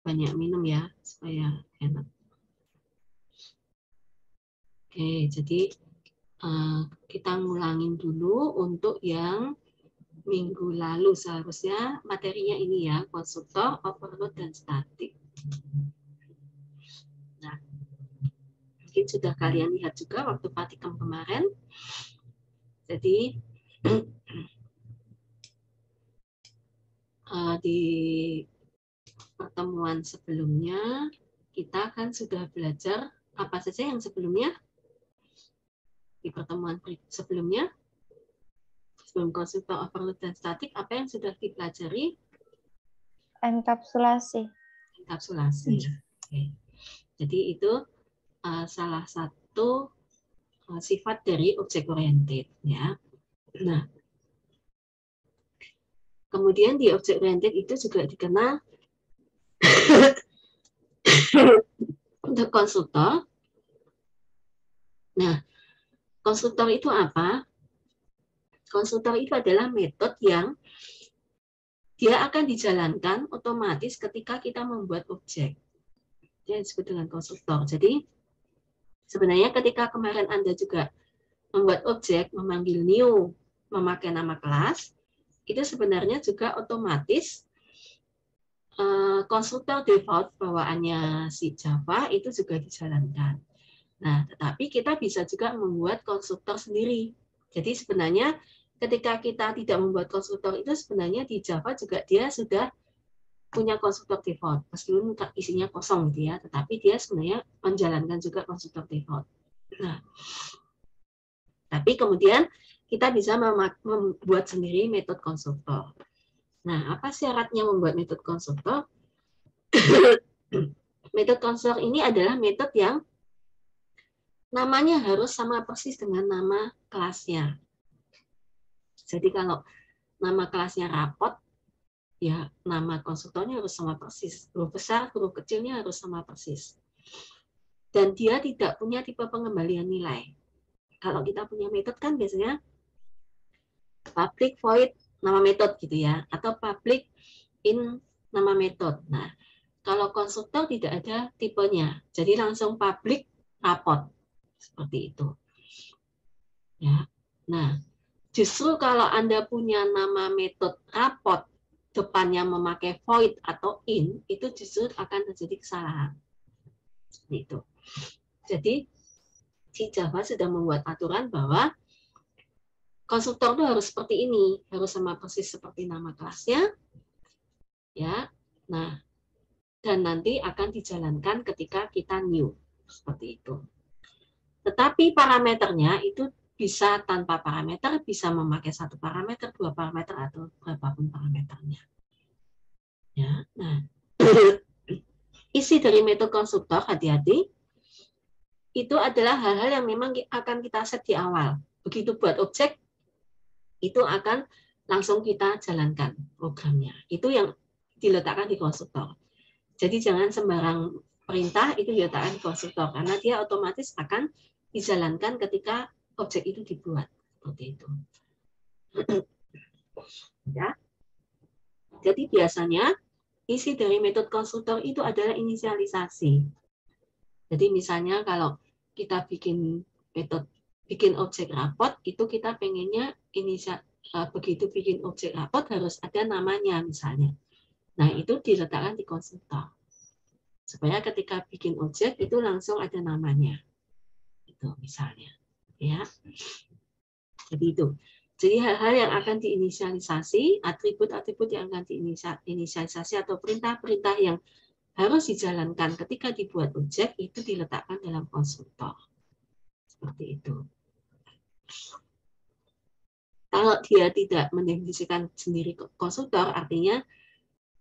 banyak minum ya, supaya enak. Oke, jadi kita ngulangin dulu untuk yang minggu lalu. Seharusnya materinya ini ya, konstruktor, overload, dan statik. Nah, mungkin sudah kalian lihat juga waktu praktikum kemarin. Jadi, di pertemuan sebelumnya, kita kan sudah belajar apa saja yang sebelumnya. Di pertemuan sebelumnya, sebelum konstruktor, overload, dan statik, apa yang sudah dipelajari? Enkapsulasi. Enkapsulasi. Oke. Jadi itu salah satu sifat dari object oriented ya. Nah, kemudian di object oriented itu juga dikenal untuk konstruktor. Nah, konstruktor itu apa? Konstruktor itu adalah metode yang dia akan dijalankan otomatis ketika kita membuat objek. Dia disebut dengan konstruktor. Jadi, sebenarnya ketika kemarin Anda juga membuat objek, memanggil new, memakai nama kelas, itu sebenarnya juga otomatis konstruktor default bawaannya si Java itu juga dijalankan. Nah, tetapi kita bisa juga membuat konstruktor sendiri. Jadi sebenarnya ketika kita tidak membuat konstruktor itu sebenarnya di Java juga dia sudah punya konstruktor default. Meskipun isinya kosong gitu ya, tetapi dia sebenarnya menjalankan juga konstruktor default. Nah, tapi kemudian kita bisa membuat sendiri metode konstruktor. Nah, apa syaratnya membuat metode konstruktor? Metode konstruktor ini adalah metode yang namanya harus sama persis dengan nama kelasnya. Jadi kalau nama kelasnya rapot, ya nama konstruktornya harus sama persis. Huruf besar, huruf kecilnya harus sama persis. Dan dia tidak punya tipe pengembalian nilai. Kalau kita punya metode kan biasanya public void nama metode gitu ya, atau public in nama metode. Nah, kalau konstruktor tidak ada tipenya, jadi langsung public rapot seperti itu. Ya, nah justru kalau Anda punya nama metode rapot depannya memakai void atau in, itu justru akan terjadi kesalahan. Seperti itu. Jadi si Java sudah membuat aturan bahwa konstruktor itu harus seperti ini, harus sama persis seperti nama kelasnya. Ya, nah, dan nanti akan dijalankan ketika kita new, seperti itu. Tetapi parameternya itu bisa tanpa parameter, bisa memakai satu parameter, dua parameter, atau berapapun parameternya. Ya, nah, isi dari metode konstruktor, hati-hati, itu adalah hal-hal yang memang akan kita set di awal. Begitu buat objek, itu akan langsung kita jalankan programnya. Itu yang diletakkan di konstruktor. Jadi jangan sembarang perintah itu diletakkan di konstruktor, karena dia otomatis akan dijalankan ketika objek itu dibuat. Seperti itu. Ya. Jadi biasanya isi dari metode konstruktor itu adalah inisialisasi. Jadi misalnya kalau kita bikin metode bikin objek rapot, itu kita pengennya begitu bikin objek rapot harus ada namanya misalnya. Nah, itu diletakkan di konstruktor. Supaya ketika bikin objek itu langsung ada namanya. Itu misalnya. Ya. Jadi itu. Jadi hal-hal yang akan diinisialisasi, atribut-atribut yang akan diinisialisasi atau perintah-perintah yang harus dijalankan ketika dibuat objek itu diletakkan dalam konstruktor. Seperti itu. Kalau dia tidak mendefinisikan sendiri konstruktor, artinya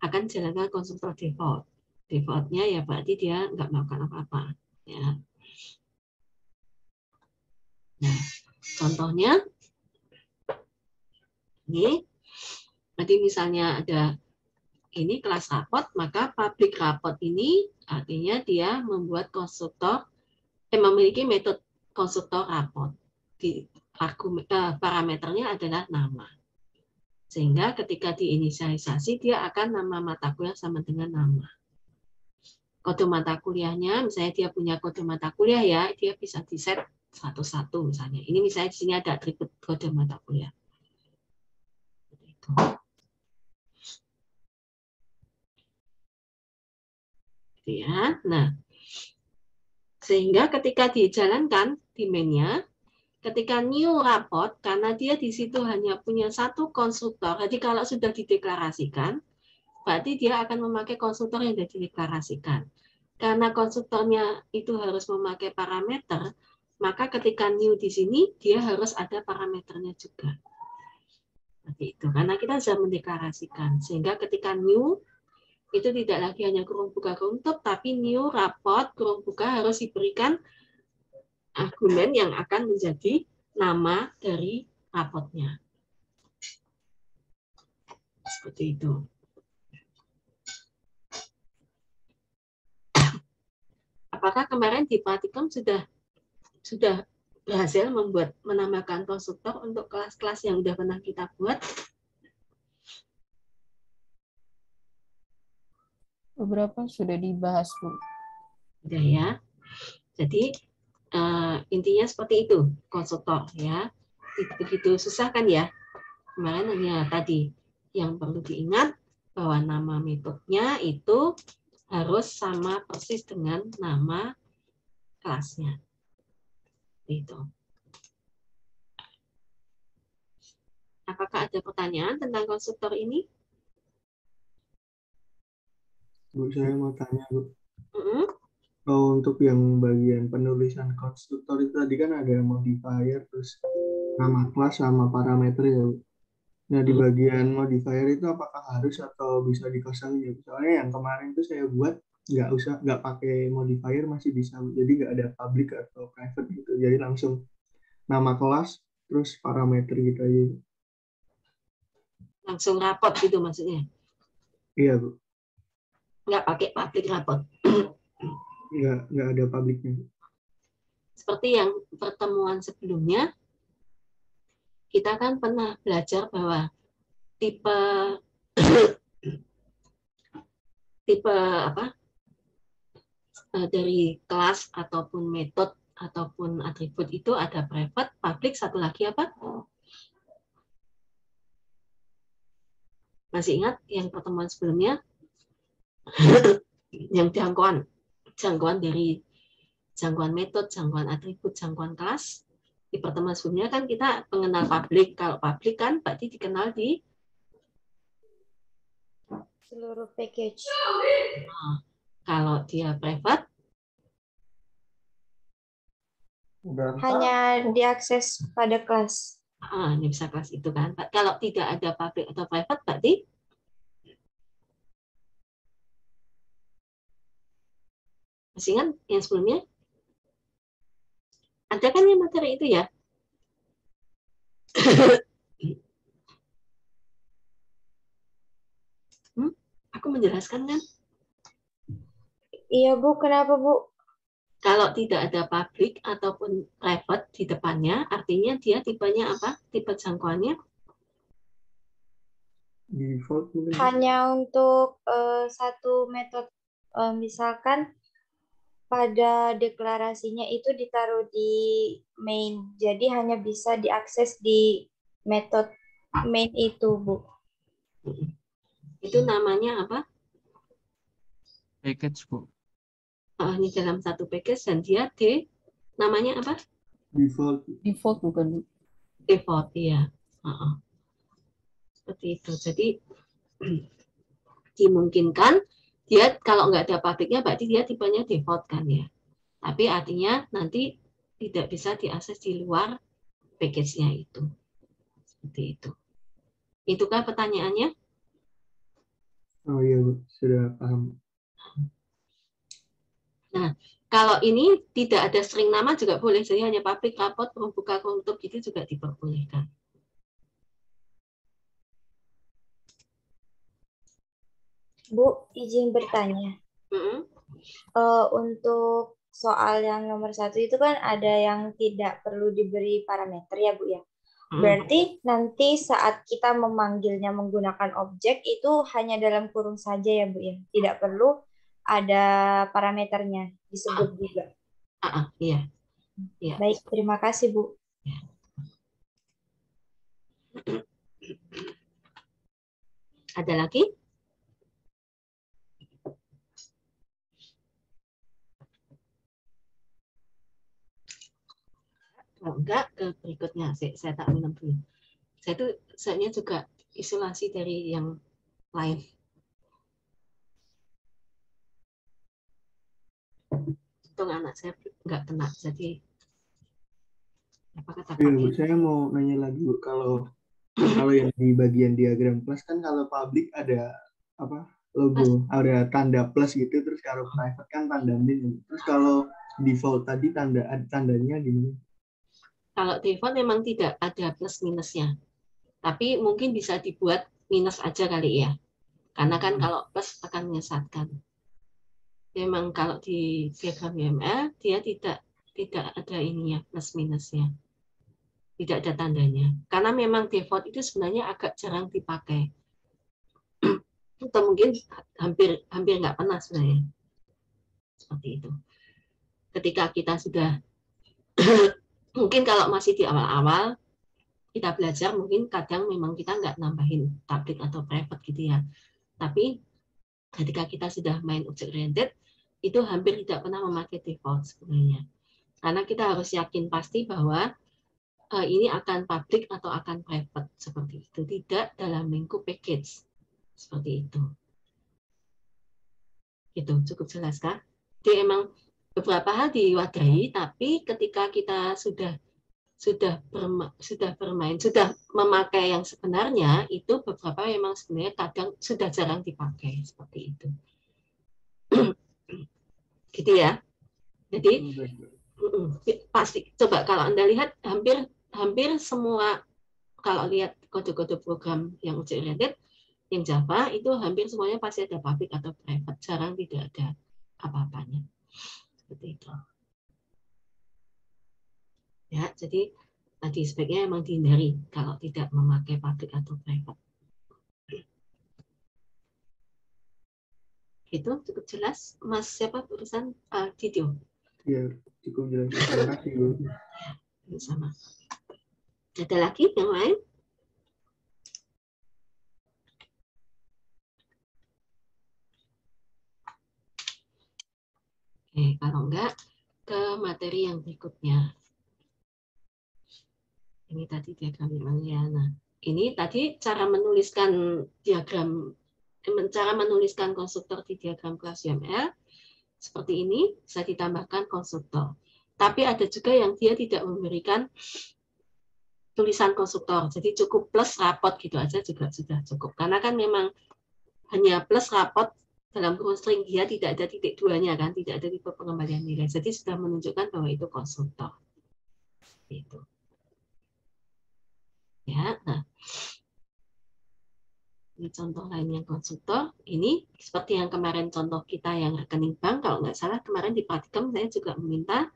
akan jalankan konstruktor default. Defaultnya ya berarti dia nggak melakukan apa-apa. Ya. Nah, contohnya ini, jadi misalnya ada ini kelas rapot, maka public rapot ini artinya dia membuat konstruktor, memiliki metode konstruktor rapot. Parameternya adalah nama. Sehingga ketika diinisialisasi, dia akan nama mata kuliah sama dengan nama. kode mata kuliahnya, misalnya dia punya kode mata kuliah ya, dia bisa di-set satu-satu misalnya. Ini misalnya di sini ada atribut kode mata kuliah. Ya, nah, sehingga ketika dijalankan di main-nya, ketika new raport, karena dia di situ hanya punya satu konstruktor, jadi kalau sudah dideklarasikan, berarti dia akan memakai konstruktor yang sudah dideklarasikan. Karena konstruktornya itu harus memakai parameter, maka ketika new di sini, dia harus ada parameternya juga. Seperti itu, karena kita sudah mendeklarasikan. Sehingga ketika new, itu tidak lagi hanya kurung buka kurung tutup, tapi new raport kurung buka harus diberikan argumen yang akan menjadi nama dari rapotnya. Seperti itu. Apakah kemarin di praktikum sudah berhasil menambahkan konstruktor untuk kelas-kelas yang sudah pernah kita buat? Beberapa sudah dibahas, Bu. Sudah ya. Jadi intinya seperti itu konstruktor ya. Begitu susah kan ya? Kemarin hanya tadi yang perlu diingat bahwa nama metodenya itu harus sama persis dengan nama kelasnya. Itu. Apakah ada pertanyaan tentang konstruktor ini? Bu, saya mau tanya, Bu. Mm-hmm. Oh, untuk yang bagian penulisan konstruktor itu tadi kan ada modifier, terus nama kelas sama parameter ya, Bu. Nah, di bagian modifier itu apakah harus atau bisa dikosongin ya? Soalnya yang kemarin itu saya buat nggak pakai modifier, masih bisa, Bu. Jadi nggak ada public atau private gitu. Jadi langsung nama kelas terus parameter gitu aja, Bu. Langsung rapot gitu maksudnya? Iya, Bu. Nggak pakai public rapot? Nggak ada publiknya, Bu. Seperti yang pertemuan sebelumnya, kita kan pernah belajar bahwa tipe apa dari kelas ataupun metode ataupun atribut itu ada private, public, satu lagi apa? Masih ingat yang pertemuan sebelumnya? Yang jangkauan dari jangkauan metode, jangkauan atribut, jangkauan kelas. Di pertemuan sebelumnya kan kita mengenal public. Kalau public kan berarti dikenal di seluruh package. Nah, kalau dia private, hanya diakses pada kelas. ini bisa kelas itu kan. Kalau tidak ada public atau private, berarti masih ingat yang sebelumnya? Ada kan yang materi itu ya? Aku menjelaskan kan? Iya, Bu. Kenapa, Bu? Kalau tidak ada public ataupun private di depannya, artinya dia tipenya apa? Tipe jangkauannya? Default mungkin. Hanya untuk satu metode. Misalkan pada deklarasinya itu ditaruh di main. Jadi hanya bisa diakses di metode main itu, Bu. Itu namanya apa? Package, Bu. Ini dalam satu package dan dia namanya apa? Default bukan, Bu? Default, iya. Seperti itu. Jadi dimungkinkan dia kalau nggak ada publiknya berarti dia tipenya default kan ya. Tapi artinya nanti tidak bisa diakses di luar package-nya itu. Seperti itu. Itukah pertanyaannya? Oh iya, Bu. Sudah paham. Nah, kalau ini tidak ada string nama juga boleh, jadi hanya public, raport, pembuka, penutup itu juga diperbolehkan. Bu, izin bertanya. Untuk soal yang nomor 1 itu kan ada yang tidak perlu diberi parameter ya, Bu ya. Berarti nanti saat kita memanggilnya menggunakan objek itu hanya dalam kurung saja ya, Bu ya. Tidak perlu ada parameternya disebut juga. Iya. Iya. Baik, terima kasih Bu. Ada lagi? Kalau enggak, ke berikutnya. Saya tak minum dulu. Saya juga isolasi dari yang lain. Untung anak saya enggak kena. Jadi apa kata Iya, Bu, saya mau nanya lagi, Bu. Kalau yang di bagian diagram plus kan kalau public ada apa logo, ada tanda plus gitu, terus kalau private kan tanda min. Terus kalau default tadi tandanya gimana? Kalau default memang tidak ada plus minusnya, tapi mungkin bisa dibuat minus aja kali ya, karena kan kalau plus akan menyesatkan. Memang kalau di diagram UML dia tidak ada ininya plus minusnya, tidak ada tandanya, karena memang default itu sebenarnya agak jarang dipakai, atau mungkin hampir nggak pernah sebenarnya, seperti itu. Ketika kita sudah mungkin kalau masih di awal-awal kita belajar, mungkin kadang memang kita nggak nambahin public atau private gitu ya. Tapi ketika kita sudah main object oriented, itu hampir tidak pernah memakai default sebenarnya. Karena kita harus yakin pasti bahwa ini akan public atau akan private seperti itu, tidak dalam lingkup package seperti itu. Itu cukup jelas kan? Jadi emang beberapa hal diwadahi, tapi ketika kita sudah bermain, sudah memakai yang sebenarnya, itu beberapa memang sebenarnya kadang sudah jarang dipakai seperti itu. Gitu ya. Jadi pasti coba kalau Anda lihat hampir semua, kalau lihat kode-kode program yang object oriented yang Java itu hampir semuanya pasti ada public atau private, jarang tidak ada apa-apanya. Seperti itu. Ya, jadi tadi sebaiknya memang dihindari kalau tidak memakai public atau private. Itu cukup jelas, Mas siapa urusan Didio? Ya, cukup jelas. Terima kasih, Bu. Sama. Ada lagi yang lain? Oke, kalau enggak ke materi yang berikutnya. Ini tadi diagram ya. Nah, ini tadi cara menuliskan konstruktor di diagram kelas UML seperti ini, bisa ditambahkan konstruktor. Tapi ada juga yang dia tidak memberikan tulisan konstruktor, jadi cukup plus rapot gitu aja juga sudah cukup. Karena kan memang hanya plus rapot dalam kurung string, dia tidak ada titik duanya kan, tidak ada tipe pengembalian nilai. Jadi sudah menunjukkan bahwa itu konstruktor. Gitu. Ya, nah. Ini contoh lain yang konstruktor. Ini seperti yang kemarin contoh kita yang rekening bank, kalau nggak salah kemarin di praktikum saya juga meminta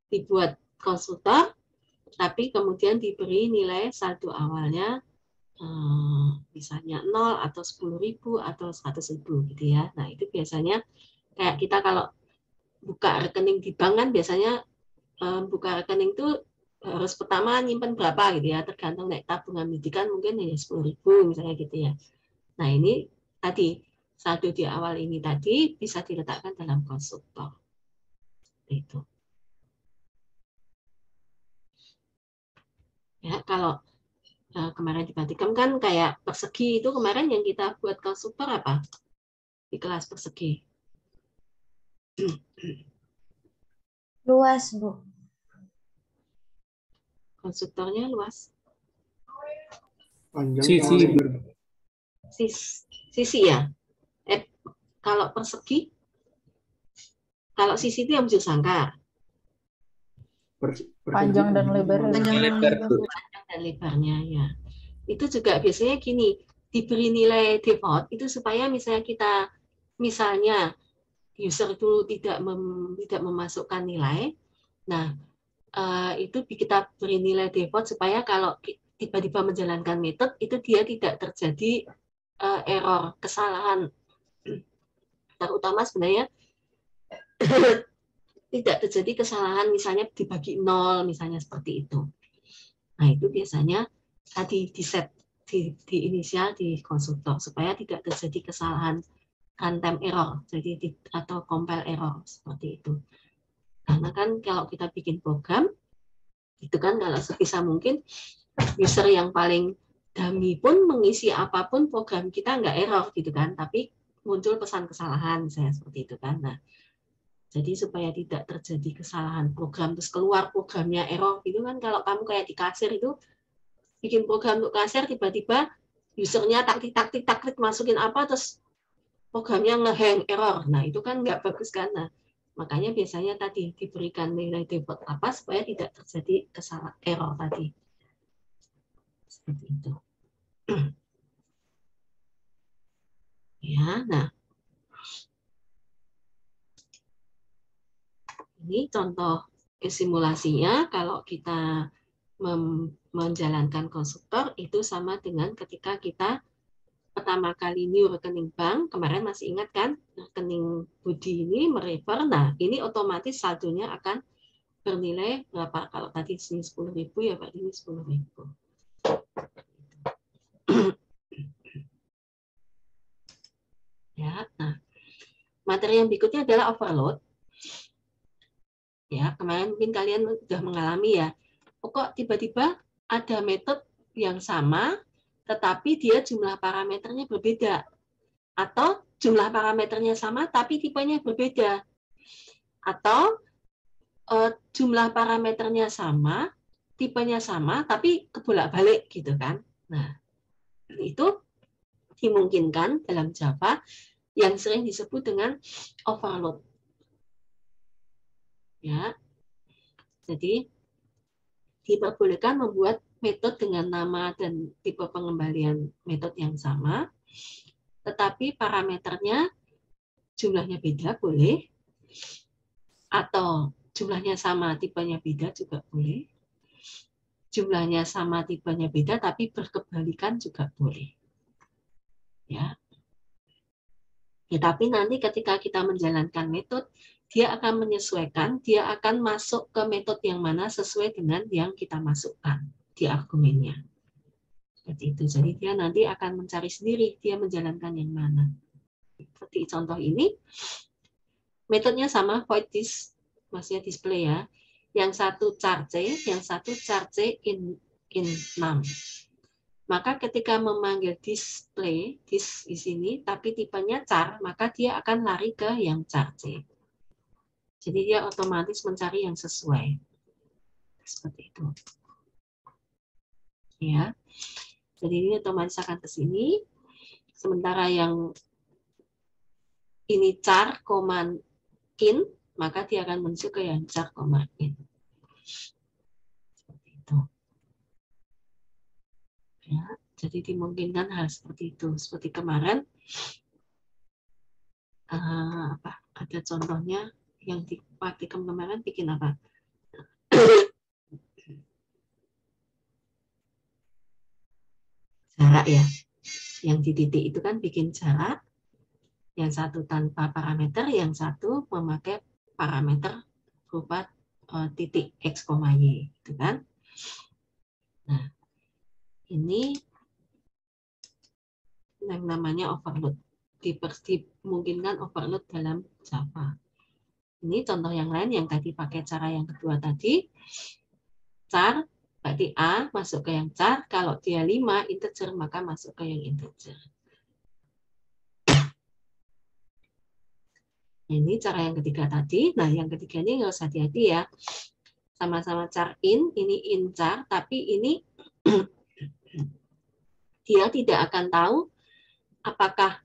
dibuat konstruktor, tapi kemudian diberi nilai saldo awalnya misalnya 0 atau 10.000 atau 100.000 gitu ya. Nah itu biasanya kayak kita kalau buka rekening di bank kan biasanya buka rekening itu harus pertama nyimpen berapa gitu ya, tergantung naik tabungan pendidikan mungkin hanya 10.000 misalnya gitu ya. Nah ini tadi saldo di awal ini tadi bisa diletakkan dalam konstruktor. Itu. Ya kalau kemarin di Praktikum kan kayak persegi itu kemarin yang kita buat konstruktor apa di kelas persegi? Luas, Bu. Konstruktornya luas. Panjang Sisi. lebar. Sisi ya. Kalau persegi, kalau sisi itu yang bujur sangkar. Panjang dan lebar. Panjang dan lebarnya ya. Itu juga biasanya gini, diberi nilai default itu supaya misalnya user itu tidak memasukkan nilai. Nah, itu kita beri nilai default supaya kalau tiba-tiba menjalankan metode itu dia tidak terjadi error, kesalahan terutama sebenarnya tidak terjadi kesalahan misalnya dibagi 0 misalnya seperti itu. Nah, itu biasanya tadi di set di inisial di konstruktor supaya tidak terjadi kesalahan runtime error, jadi atau compile error seperti itu. Karena kan kalau kita bikin program itu kan kalau sebisa mungkin user yang paling dummy pun mengisi apapun program kita nggak error gitu kan, tapi muncul pesan kesalahan saya seperti itu kan. Nah, jadi supaya tidak terjadi kesalahan program terus keluar programnya error gitu kan, kalau kamu kayak di kasir itu bikin program untuk kasir tiba-tiba usernya taktik masukin apa terus programnya ngehang error. Nah, itu kan nggak bagus kan. Nah, makanya biasanya tadi diberikan nilai default apa supaya tidak terjadi kesalahan error tadi. Seperti itu. Ya, nah. Ini contoh simulasinya kalau kita menjalankan konstruktor itu sama dengan ketika kita pertama kali new rekening bank, kemarin masih ingat kan, rekening Budi ini merefer, nah ini otomatis saldonya akan bernilai berapa? Kalau tadi sini 10.000 ya Pak, ini 10.000. Ya, nah materi yang berikutnya adalah overload. Ya, kemarin mungkin kalian sudah mengalami ya, kok tiba-tiba ada metode yang sama, tetapi dia jumlah parameternya berbeda. Atau jumlah parameternya sama, tapi tipenya berbeda. Atau jumlah parameternya sama, tipenya sama, tapi kebolak-balik gitu kan. Nah, itu dimungkinkan dalam Java yang sering disebut dengan overload. Ya, jadi diperbolehkan membuat metode dengan nama dan tipe pengembalian metode yang sama, tetapi parameternya jumlahnya beda boleh, atau jumlahnya sama tipenya beda juga boleh, jumlahnya sama tipenya beda tapi berkebalikan juga boleh. Ya. Ya, tapi nanti ketika kita menjalankan metode, dia akan menyesuaikan, dia akan masuk ke metode yang mana sesuai dengan yang kita masukkan di argumennya. Seperti itu. Jadi dia nanti akan mencari sendiri dia menjalankan yang mana. Seperti contoh ini, metodenya sama void dis, maksudnya display ya. Yang satu char C, yang satu char C in num. Maka ketika memanggil display, dis di sini, tapi tipenya char, maka dia akan lari ke yang char C. Jadi dia otomatis mencari yang sesuai. Seperti itu. Ya. Jadi ini otomatis akan ke sini. Sementara yang ini char, in, maka dia akan menuju ke yang char, in. Seperti itu. Ya, jadi dimungkinkan hal seperti itu. Seperti kemarin, ada contohnya yang di praktikum kemarin bikin apa? Jarak ya. Yang di titik itu kan bikin jarak. Yang satu tanpa parameter, yang satu memakai parameter berupa titik X, Y, gitu kan? Nah, ini yang namanya overload. Dimungkinkan overload dalam Java. Ini contoh yang lain yang tadi pakai cara yang kedua tadi. Char, berarti A masuk ke yang char. Kalau dia 5 integer, maka masuk ke yang integer. Ini cara yang ketiga tadi. Nah, yang ketiga ini nggak usah hati-hati ya. Sama-sama char in, ini in char, tapi ini dia tidak akan tahu apakah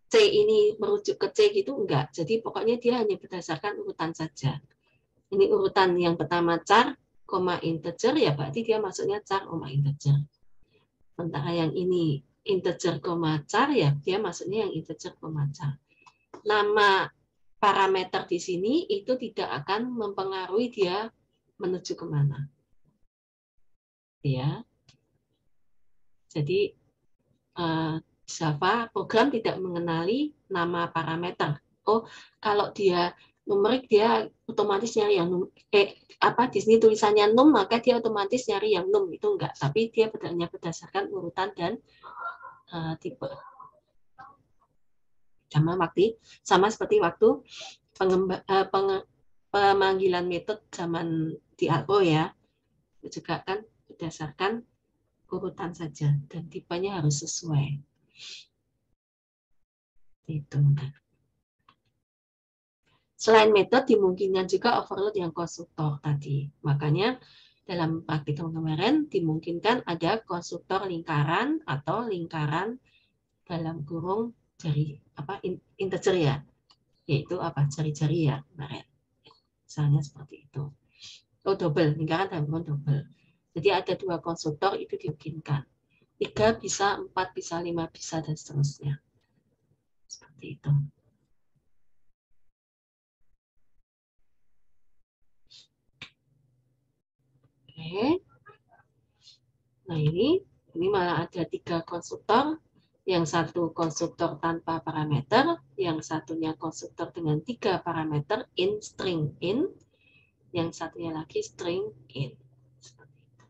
C ini merujuk ke C gitu, enggak. Jadi pokoknya dia hanya berdasarkan urutan saja. Ini urutan yang pertama char, integer, ya berarti dia masuknya char, integer. Sementara yang ini integer, char, ya dia masuknya yang integer, char. Nama parameter di sini itu tidak akan mempengaruhi dia menuju kemana. Ya. Jadi Java program tidak mengenali nama parameter. Oh, kalau dia numerik dia otomatis nyari yang di sini tulisannya num, maka dia otomatis nyari yang num. Itu enggak, tapi dia hanya berdasarkan urutan dan tipe. Sama seperti waktu pemanggilan metode zaman di Argo ya, itu juga kan berdasarkan urutan saja dan tipenya harus sesuai. Itu. Selain metode dimungkinkan juga overload yang konstruktor tadi. Makanya dalam praktikum kemarin dimungkinkan ada konstruktor lingkaran atau lingkaran dalam kurung jari integer ya, yaitu jari-jari ya kemarin. Misalnya seperti itu. Oh, double, lingkaran dalam kurung double. Jadi ada 2 konstruktor itu dimungkinkan. 3 bisa, 4 bisa, 5 bisa, dan seterusnya. Seperti itu. Oke. Nah ini malah ada 3 konstruktor. Yang satu konstruktor tanpa parameter, yang satunya konstruktor dengan 3 parameter in string in, yang satunya lagi string in. Seperti itu.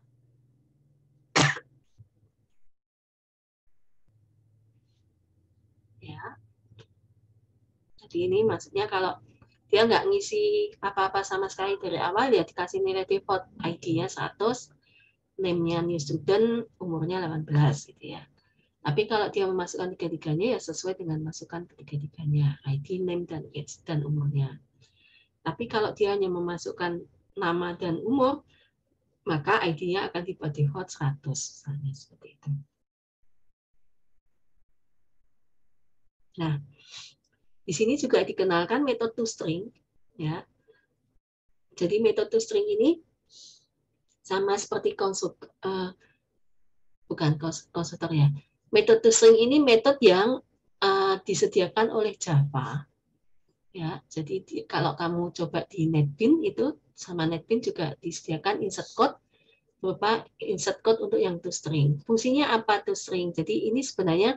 Ya. Jadi ini maksudnya kalau dia nggak ngisi apa-apa sama sekali dari awal, ya dikasih nilai default, ID-nya 100, name-nya new student, umurnya 18 gitu ya. Tapi kalau dia memasukkan tiga-tiganya ya sesuai dengan masukan ketiga-tiganya, ID, name, dan age, dan umurnya. Tapi kalau dia hanya memasukkan nama dan umur, maka ID-nya akan dibuat default 100, misalnya seperti itu. Nah, di sini juga dikenalkan metode toString, ya. Jadi metode toString ini sama seperti konstruktor ya. Metode toString ini metode yang disediakan oleh Java. Ya, jadi kalau kamu coba di NetBeans itu sama NetBeans juga disediakan insert code berupa insert code untuk yang toString. Fungsinya apa toString? Jadi ini sebenarnya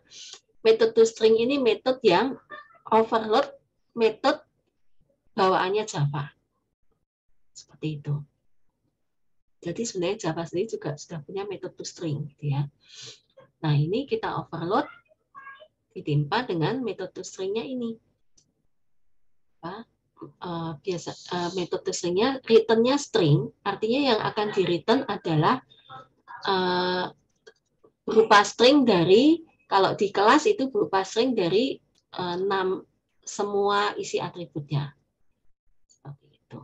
metode toString ini metode yang overload metode bawaannya Java. Seperti itu. Jadi sebenarnya Java sendiri juga sudah punya metode toString gitu ya. Nah, ini kita overload ditimpa dengan metode toString-nya ini. Metode toString-nya return-nya string, artinya yang akan di-return adalah berupa string dari, kalau di kelas itu berupa string dari 6 semua isi atributnya. Seperti itu.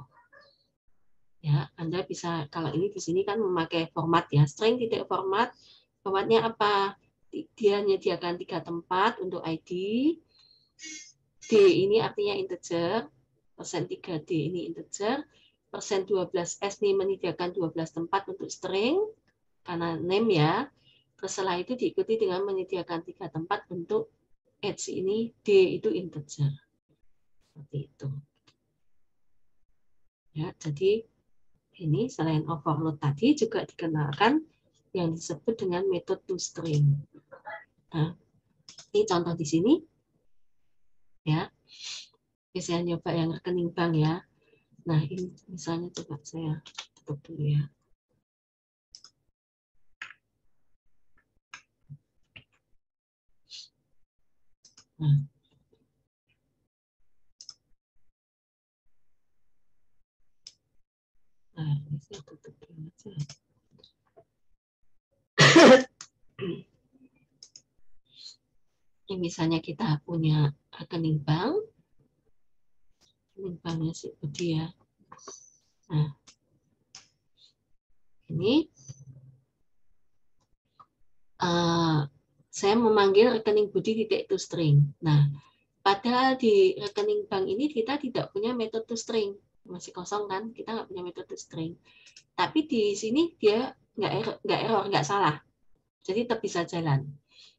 Ya, Anda bisa, kalau ini di sini kan memakai format ya, string tidak format. Formatnya apa? Dia menyediakan 3 tempat untuk ID. D ini artinya integer, %3D ini integer, %12S ini menyediakan 12 tempat untuk string, karena name ya. Terus setelah itu diikuti dengan menyediakan 3 tempat untuk age ini, D itu integer. Seperti itu. Ya, jadi ini selain overload tadi juga dikenalkan yang disebut dengan metode toString. Nah, ini contoh di sini. Ya. Saya nyoba yang rekening bank ya. Nah, ini misalnya coba saya tutup dulu ya. Nah, ini saya tutup dulu aja. Ini misalnya kita punya rekening bank. Rekening banknya si Budi ya. Nah, ini saya memanggil rekening Budi titik toString. Nah, padahal di rekening bank ini kita tidak punya metode toString, masih kosong kan? Kita nggak punya metode toString. Tapi di sini dia nggak error, nggak salah. Jadi tetap bisa jalan.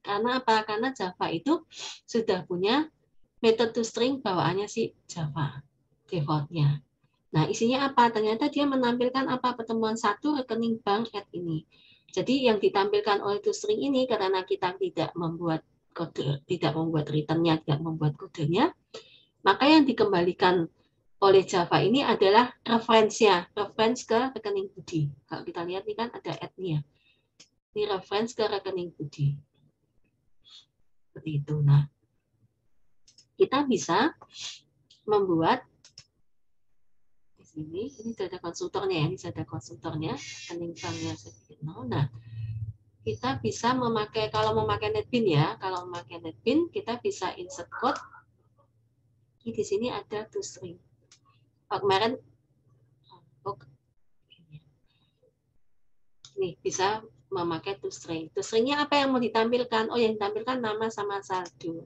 Karena apa? Karena Java itu sudah punya metode toString bawaannya si Java defaultnya. Nah, isinya apa? Ternyata dia menampilkan apa? Pertemuan 1 rekening bank at ini. Jadi yang ditampilkan oleh toString ini karena kita tidak membuat kode, tidak membuat returnnya, tidak membuat kodenya, maka yang dikembalikan oleh Java ini adalah referensinya, reference ke rekening Budi. Kalau kita lihat ini kan ada add-nya. Ini reference ke rekening Budi. Seperti itu. Nah, kita bisa membuat di sini, ini sudah ada konstruktornya ya, ini sudah ada konstruktornya, rekening banknya sedikit nol. Nah, kita bisa memakai, kalau memakai NetBeans ya, kalau memakai NetBeans kita bisa insert code. Ini di sini ada toString. Kemarin nih bisa memakai toString. toStringnya apa yang mau ditampilkan? Oh, yang ditampilkan nama sama saldo.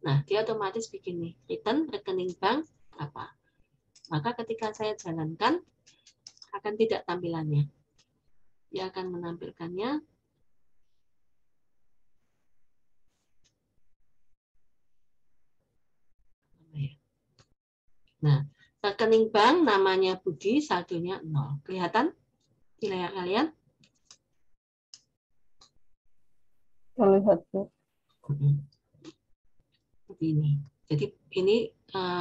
Nah, dia otomatis bikin nih return rekening bank apa. Maka ketika saya jalankan akan tidak tampilannya. Dia akan menampilkannya. Nah, rekening bank namanya Budi, saldonya 0. Kelihatan di layar kalian? Terlihat, Bu. Seperti ini. Jadi ini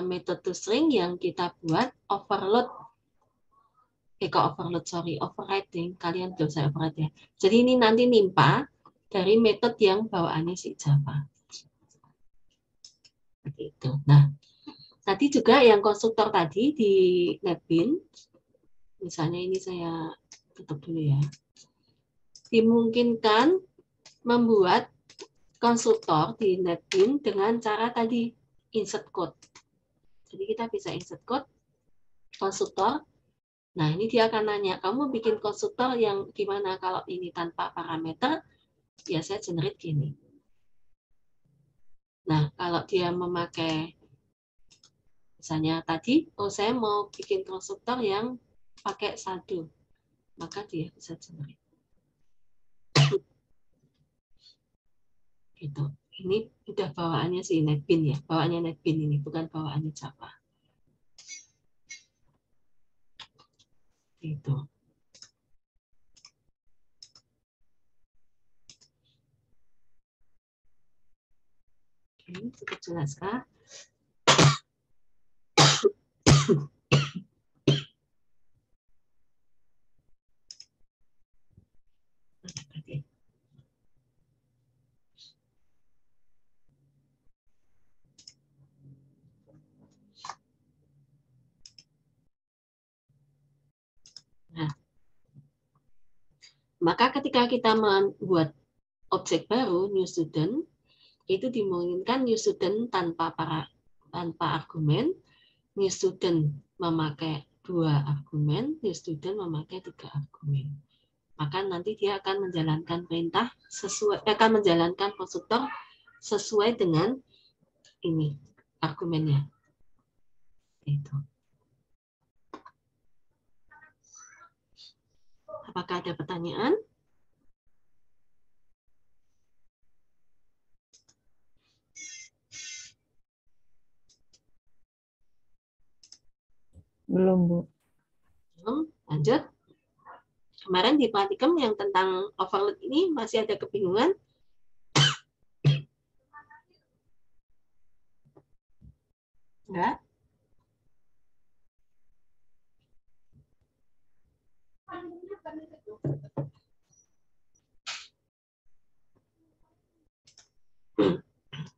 metode toString yang kita buat overload. Overriding. Kalian belum saya override ya. Jadi ini nanti nimpa dari metode yang bawaannya si Java. Seperti itu. Nah, tadi juga yang konstruktor tadi di NetBeans, misalnya ini saya tutup dulu ya, dimungkinkan membuat konstruktor di NetBeans dengan cara tadi insert code. Jadi kita bisa insert code konstruktor. Nah, ini dia akan nanya, kamu bikin konstruktor yang gimana kalau ini tanpa parameter? Biasanya generate gini. Nah, kalau dia memakai, misalnya tadi, oh saya mau bikin konstruktor yang pakai saldo, maka dia bisa generate. Gitu. Ini udah bawaannya si NetBeans ya, bawaannya NetBeans ini, bukan bawaannya Java. Gitu. Ini cukup jelas kah? Nah, maka ketika kita membuat objek baru, new student, itu dimungkinkan new student tanpa argumen, new student memakai 2 argumen, new student memakai 3 argumen. Maka nanti dia akan menjalankan perintah sesuai, akan menjalankan konstruktor sesuai dengan ini argumennya. Itu. Apakah ada pertanyaan? Belum, Bu. Belum. Lanjut. Kemarin di praktikum yang tentang overload ini masih ada kebingungan? Enggak?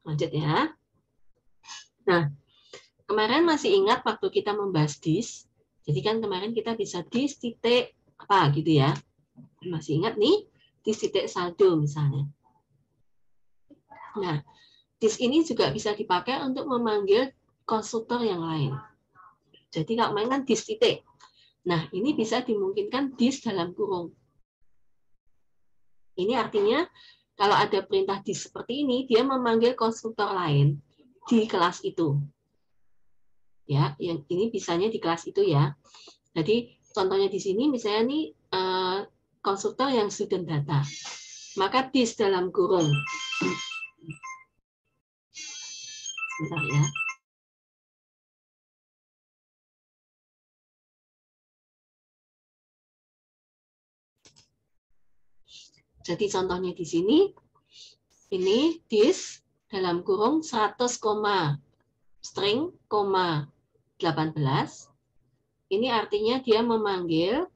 Lanjut ya. Nah, kemarin masih ingat waktu kita membahas dis, jadi kan kemarin kita bisa dis titik apa gitu ya. Masih ingat nih, dis titik saldo misalnya. Nah, dis ini juga bisa dipakai untuk memanggil konstruktor yang lain. Jadi kalau main kan dis titik. Nah, ini bisa dimungkinkan dis dalam kurung. Ini artinya kalau ada perintah dis seperti ini, dia memanggil konstruktor lain di kelas itu. Ya, yang ini bisanya di kelas itu ya. Jadi contohnya di sini misalnya nih konstruktor yang student data. Maka dis dalam kurung. Sebentar ya. Jadi contohnya di sini ini this dalam kurung 100, string, 18. Ini artinya dia memanggil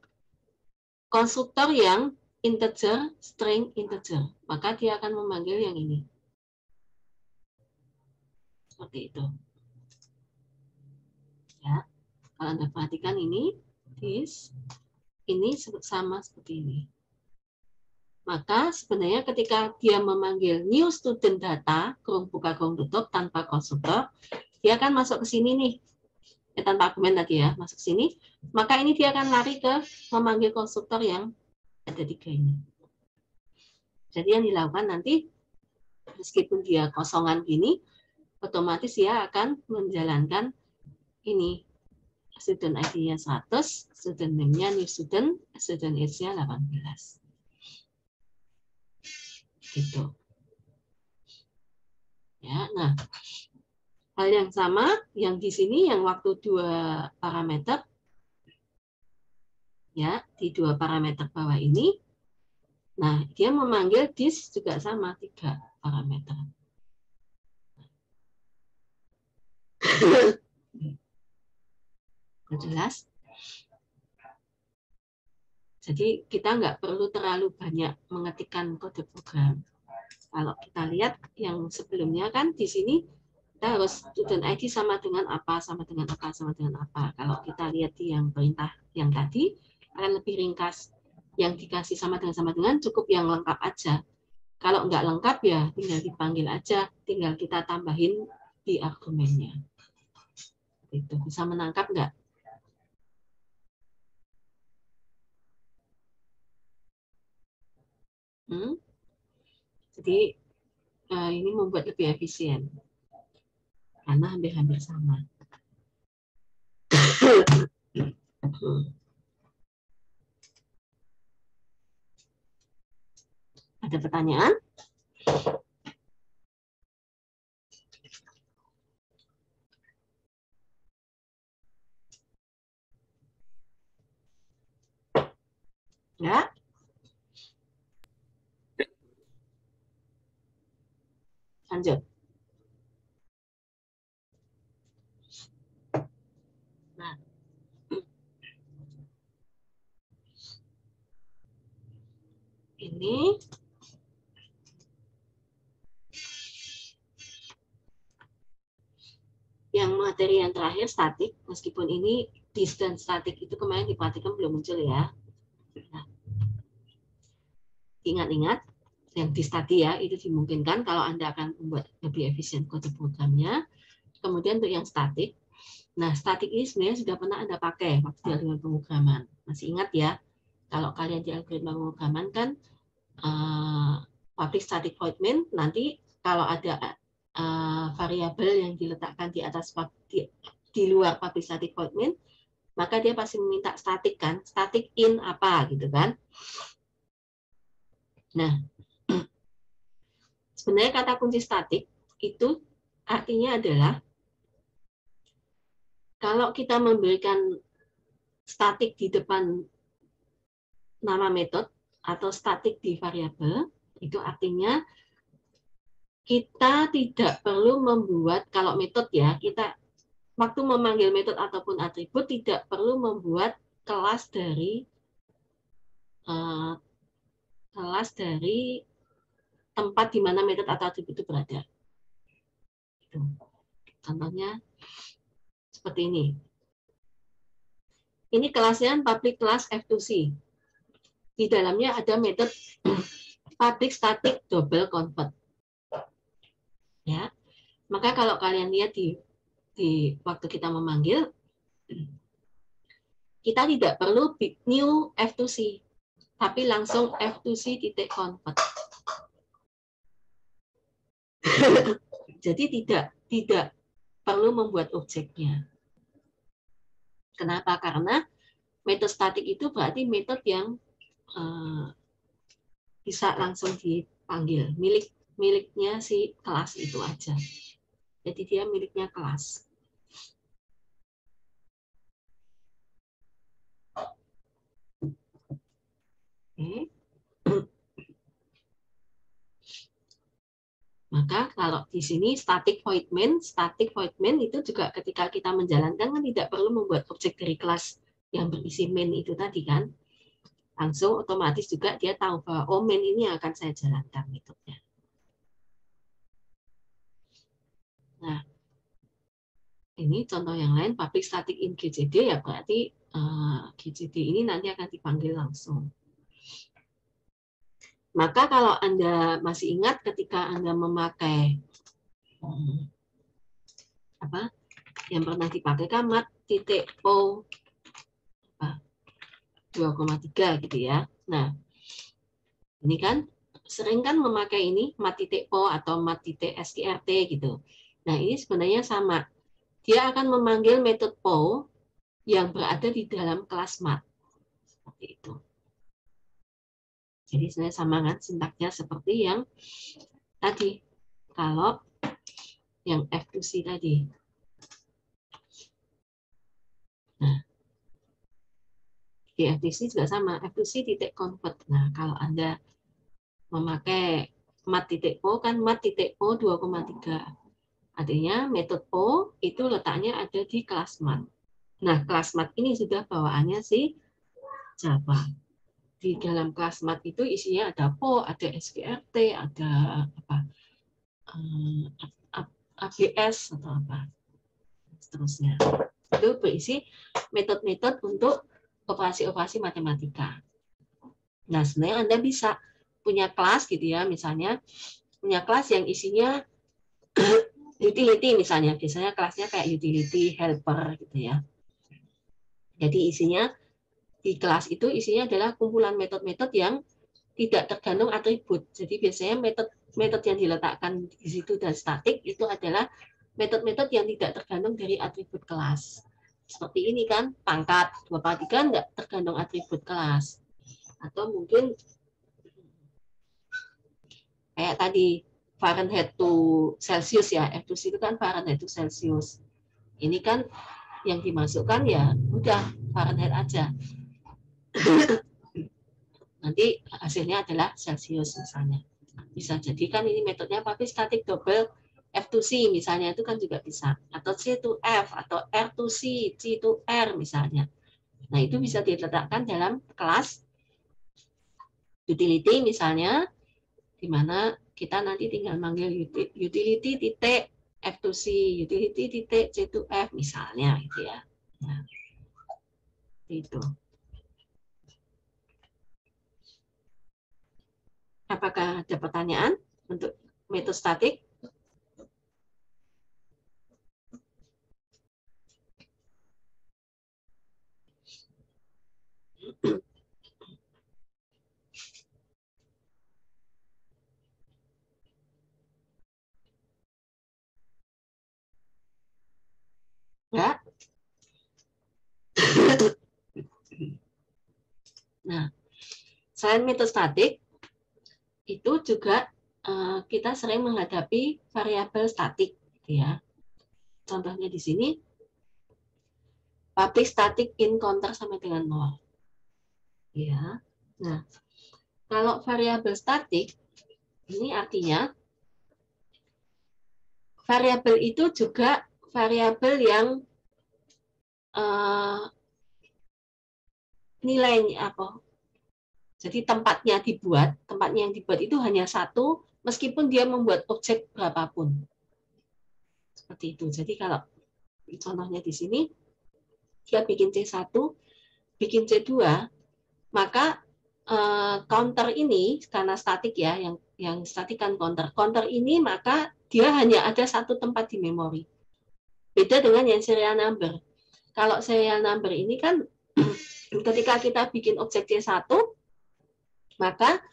konstruktor yang integer, string, integer. Maka dia akan memanggil yang ini. Seperti itu. Ya, kalau Anda perhatikan ini, this, ini sama seperti ini. Maka sebenarnya ketika dia memanggil new student data, kurung buka kurung tutup tanpa konstruktor, dia akan masuk ke sini nih. Tanpa argumen tadi ya, masuk ke sini. Maka ini dia akan lari ke memanggil konstruktor yang ada 3 ini. Jadi yang dilakukan nanti, meskipun dia kosongan gini, otomatis dia akan menjalankan ini. Student ID-nya 100, student name-nya new student age-nya 18. Gitu. Ya, nah, hal yang sama yang di sini yang waktu 2 parameter, ya, di 2 parameter bawah ini, nah, dia memanggil this juga sama 3 parameter. Jelas? Jadi kita nggak perlu terlalu banyak mengetikkan kode program. Kalau kita lihat yang sebelumnya kan di sini kita harus student ID sama dengan apa, sama dengan apa, sama dengan apa. Kalau kita lihat di yang perintah yang tadi akan lebih ringkas. Yang dikasih sama dengan cukup yang lengkap aja. Kalau nggak lengkap ya tinggal dipanggil aja, tinggal kita tambahin di argumennya. Itu bisa menangkap nggak? Jadi ini membuat lebih efisien karena hampir-hampir sama. Ada pertanyaan? Ya? Lanjut. Nah, ini yang materi yang terakhir statik, meskipun ini distance statik itu kemarin diperhatikan belum muncul ya. Nah, ingat-ingat yang di tadi ya, itu dimungkinkan kalau Anda akan membuat lebih efisien kode programnya. Kemudian untuk yang statik, nah statik ini sebenarnya sudah pernah Anda pakai waktu di algoritma pemrograman. Masih ingat ya, kalau kalian di algoritma pemrograman kan public static void main, nanti kalau ada variabel yang diletakkan di atas di luar public static void main, maka dia pasti meminta static kan, static in apa gitu kan. Nah, sebenarnya kata kunci statik itu artinya adalah kalau kita memberikan statik di depan nama metode atau statik di variabel, itu artinya kita tidak perlu membuat, kalau metode ya, kita waktu memanggil metode ataupun atribut tidak perlu membuat kelas dari tempat di mana metode atau atribut itu berada. Contohnya seperti ini. Ini kelasnya public class F2C. Di dalamnya ada metode public static double convert. Ya, maka kalau kalian lihat di waktu kita memanggil, kita tidak perlu new F2C, tapi langsung F2C titik convert. Jadi tidak perlu membuat objeknya. Kenapa? Karena metode statik itu berarti metode yang bisa langsung dipanggil, miliknya si kelas itu aja. Jadi dia miliknya kelas. Oke. Maka kalau di sini static void main itu juga ketika kita menjalankan kan tidak perlu membuat objek dari kelas yang berisi main itu tadi kan. Langsung otomatis juga dia tahu bahwa oh main ini akan saya jalankan metodenya. Nah, ini contoh yang lain, public static in GCD ya berarti GCD ini nanti akan dipanggil langsung. Maka kalau Anda masih ingat ketika Anda memakai apa yang pernah dipakai kan mat.po 2,3 gitu ya. Nah, ini kan sering kan memakai ini mat.po atau mat.strt gitu. Nah, ini sebenarnya sama. Dia akan memanggil metode po yang berada di dalam kelas mat. Seperti itu. Jadi sebenarnya sama kan sintaknya seperti yang tadi. Kalau yang F2C tadi. Nah, di F2C juga sama. F2C titik convert. Nah, kalau Anda memakai mat.po kan mat.po 2,3. Artinya metode po itu letaknya ada di kelas mat. Nah, kelas mat ini sudah bawaannya si Java. Di dalam kelas mat itu isinya ada po, ada SVRT, ada apa ABS atau apa seterusnya. Itu berisi metode-metode untuk operasi-operasi matematika. Nah, sebenarnya Anda bisa punya kelas gitu ya, misalnya punya kelas yang isinya utility misalnya, biasanya kelasnya kayak utility helper gitu ya. Jadi isinya di kelas itu isinya adalah kumpulan metode-metode yang tidak tergantung atribut. Jadi biasanya metode yang diletakkan di situ dan statik itu adalah metode-metode yang tidak tergantung dari atribut kelas. Seperti ini kan, pangkat 2/3 enggak tergantung atribut kelas. Atau mungkin kayak tadi Fahrenheit to Celsius ya, F2C itu kan Fahrenheit to Celsius. Ini kan yang dimasukkan ya udah Fahrenheit aja. Nanti hasilnya adalah Celsius misalnya. Bisa jadi kan ini metodenya public static double F2C misalnya itu kan juga bisa. Atau C to F atau R to C, C to R misalnya. Nah itu bisa diletakkan dalam kelas utility misalnya, di mana kita nanti tinggal manggil utility titik F2C, utility titik C to F misalnya gitu ya. Nah, itu. Apakah ada pertanyaan untuk metode statik? Enggak? Nah, selain metode statik, itu juga kita sering menghadapi variabel statik, gitu ya. Contohnya di sini, public static in counter sampai dengan 0. Ya. Nah, kalau variabel statik, ini artinya variabel itu juga variabel yang nilainya apa? Jadi tempatnya yang dibuat itu hanya satu, meskipun dia membuat objek berapapun. Seperti itu. Jadi kalau contohnya di sini, dia bikin C1, bikin C2, maka counter ini, karena statik ya, yang statik kan counter ini maka dia hanya ada satu tempat di memori. Beda dengan yang serial number. Kalau serial number ini kan, ketika kita bikin objek C1, maka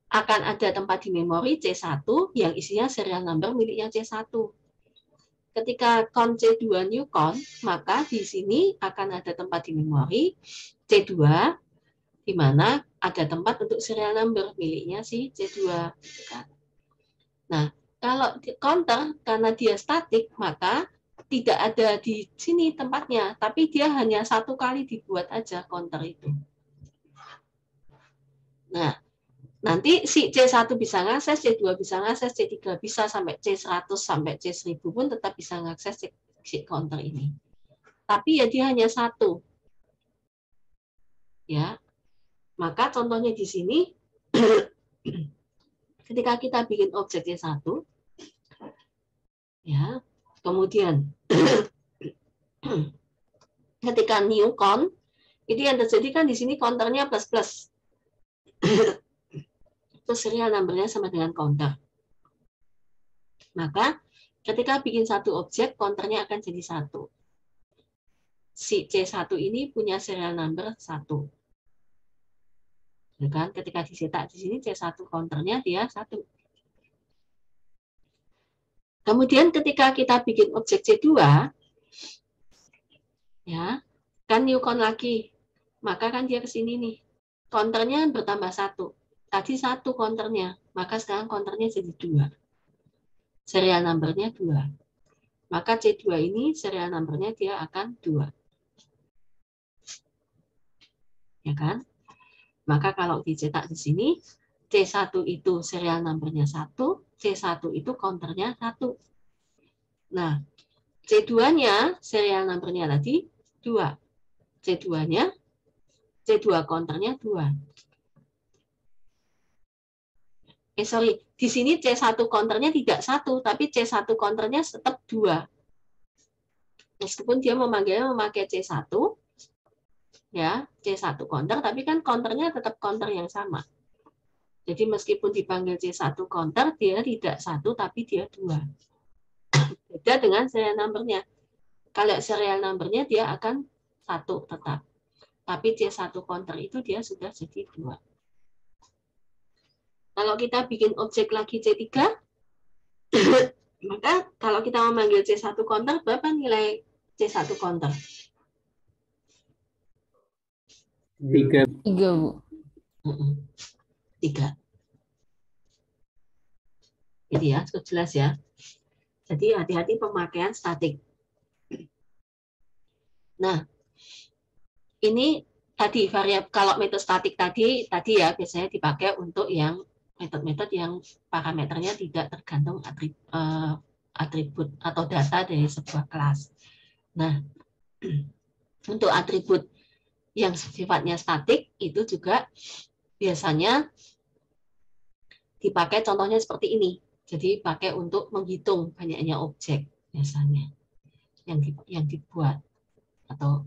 akan ada tempat di memori C1 yang isinya serial number miliknya C1. Ketika count C2 new count, maka di sini akan ada tempat di memori C2 di mana ada tempat untuk serial number miliknya si C2. Nah, kalau counter karena dia statik, maka tidak ada di sini tempatnya, tapi dia hanya satu kali dibuat aja counter itu. Nah, Nanti si C1 bisa ngakses, C2 bisa ngakses, C3 bisa, sampai C100 sampai C1000 pun tetap bisa ngakses si counter ini. Tapi ya dia hanya satu. Ya. Maka contohnya di sini ketika kita bikin objek C1 ya, kemudian ketika new count, itu yang terjadi kan di sini counternya plus. Itu serial numbernya sama dengan counter. Maka ketika bikin satu objek, counternya akan jadi 1. Si C1 ini punya serial number 1. Ya kan? Ketika dicetak di sini C1 counternya dia 1. Kemudian ketika kita bikin objek C2, ya, kan new count lagi. Maka kan dia ke sini nih. Counternya bertambah 1. Tadi 1 counternya, maka sekarang counternya jadi 2. Serial numbernya 2. Maka C2 ini serial numbernya dia akan 2. Ya kan? Maka kalau dicetak di sini, C1 itu serial numbernya 1, C1 itu counternya 1. Nah, C2-nya serial numbernya tadi 2. C2-nya, C2 counternya 2. Di sini C1 counternya tidak 1, tapi C1 counternya tetap 2. Meskipun dia memanggilnya memakai C1, ya, C1 counter, tapi kan counternya tetap counter yang sama. Jadi meskipun dipanggil C1 counter, dia tidak 1, tapi dia 2. Beda dengan serial numbernya. Kalau serial numbernya dia akan 1 tetap. Tapi C1 counter itu dia sudah jadi 2. Kalau kita bikin objek lagi C3, maka kalau kita memanggil C1 counter, berapa nilai C1 counter? 3. 3, Bu. 3. Jadi ya, sudah jelas ya. Jadi hati-hati pemakaian statik. Nah, ini tadi variabel, kalau metode statik tadi ya biasanya dipakai untuk yang metode-metode yang parameternya tidak tergantung atribut atau data dari sebuah kelas. Nah, untuk atribut yang sifatnya statik itu juga biasanya dipakai contohnya seperti ini. Jadi pakai untuk menghitung banyaknya objek biasanya yang dibuat. Atau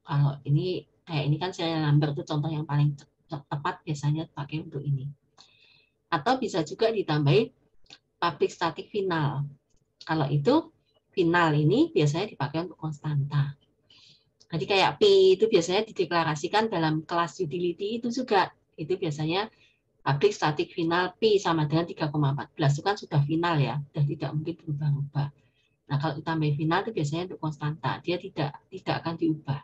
kalau ini kayak ini kan serial number itu contoh yang paling tepat biasanya pakai untuk ini. Atau bisa juga ditambahi public static final. Kalau itu final ini biasanya dipakai untuk konstanta. Jadi kayak P itu biasanya dideklarasikan dalam kelas utility itu juga. Itu biasanya public static final P sama dengan 3,14 itu kan sudah final ya, sudah tidak mungkin berubah-ubah. Nah kalau ditambah final itu biasanya untuk konstanta, dia tidak akan diubah.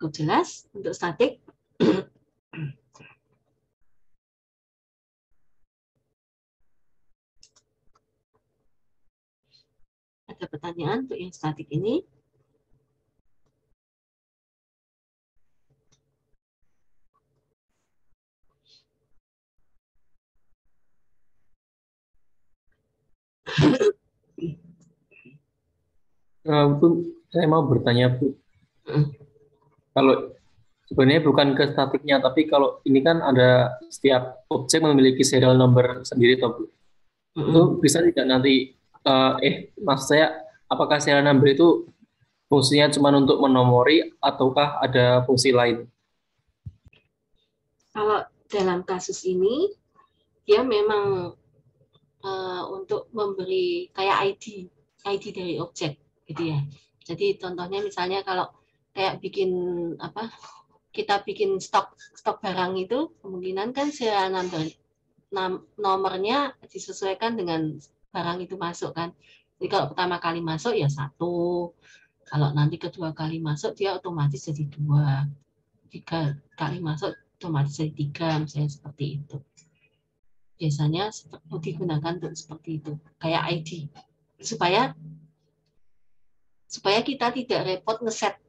Cukup jelas untuk statik. Ada pertanyaan untuk yang statik ini? Bu, saya mau bertanya, Bu. Kalau sebenarnya bukan ke statiknya, tapi kalau ini kan ada setiap objek memiliki serial number sendiri, toh, Bu. Itu bisa tidak nanti, maksud saya, apakah serial number itu fungsinya cuma untuk menomori, ataukah ada fungsi lain? Kalau dalam kasus ini, dia memang untuk memberi kayak ID dari objek, gitu ya. Jadi contohnya misalnya kalau kayak bikin apa, kita bikin stok barang itu, kemungkinan kan serial number nomornya disesuaikan dengan barang itu masuk kan. Jadi kalau pertama kali masuk ya 1, kalau nanti kedua kali masuk dia otomatis jadi 2, 3 kali masuk otomatis jadi 3, misalnya seperti itu. Biasanya digunakan untuk seperti itu, kayak ID, supaya supaya kita tidak repot ngeset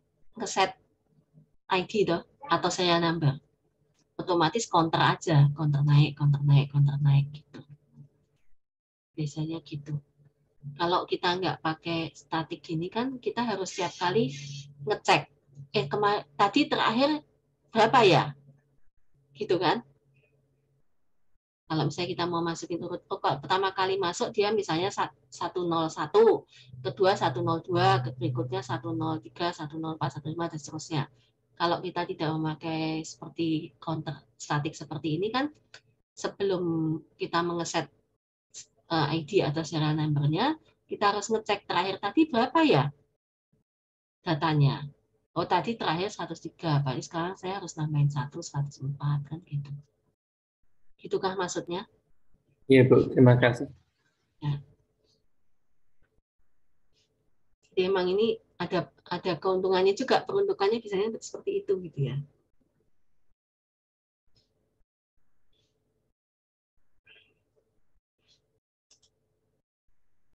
ID toh atau serial number. Otomatis counter aja, counter naik gitu. Biasanya gitu. Kalau kita nggak pakai statik gini kan kita harus setiap kali ngecek. Tadi terakhir berapa ya? Gitu kan? Kalau misalnya kita mau masukin urut, pertama kali masuk dia misalnya 101, kedua 102, berikutnya 103, 104, 105 dan seterusnya. Kalau kita tidak memakai seperti counter statik seperti ini kan, sebelum kita mengeset ID atau serial number-nya, kita harus ngecek terakhir tadi berapa ya datanya. Oh tadi terakhir 103, berarti sekarang saya harus nambahin 104 kan gitu. Gitukah maksudnya? Iya Bu, terima kasih. Ya. Jadi emang ini ada keuntungannya juga, peruntukannya biasanya seperti itu gitu ya.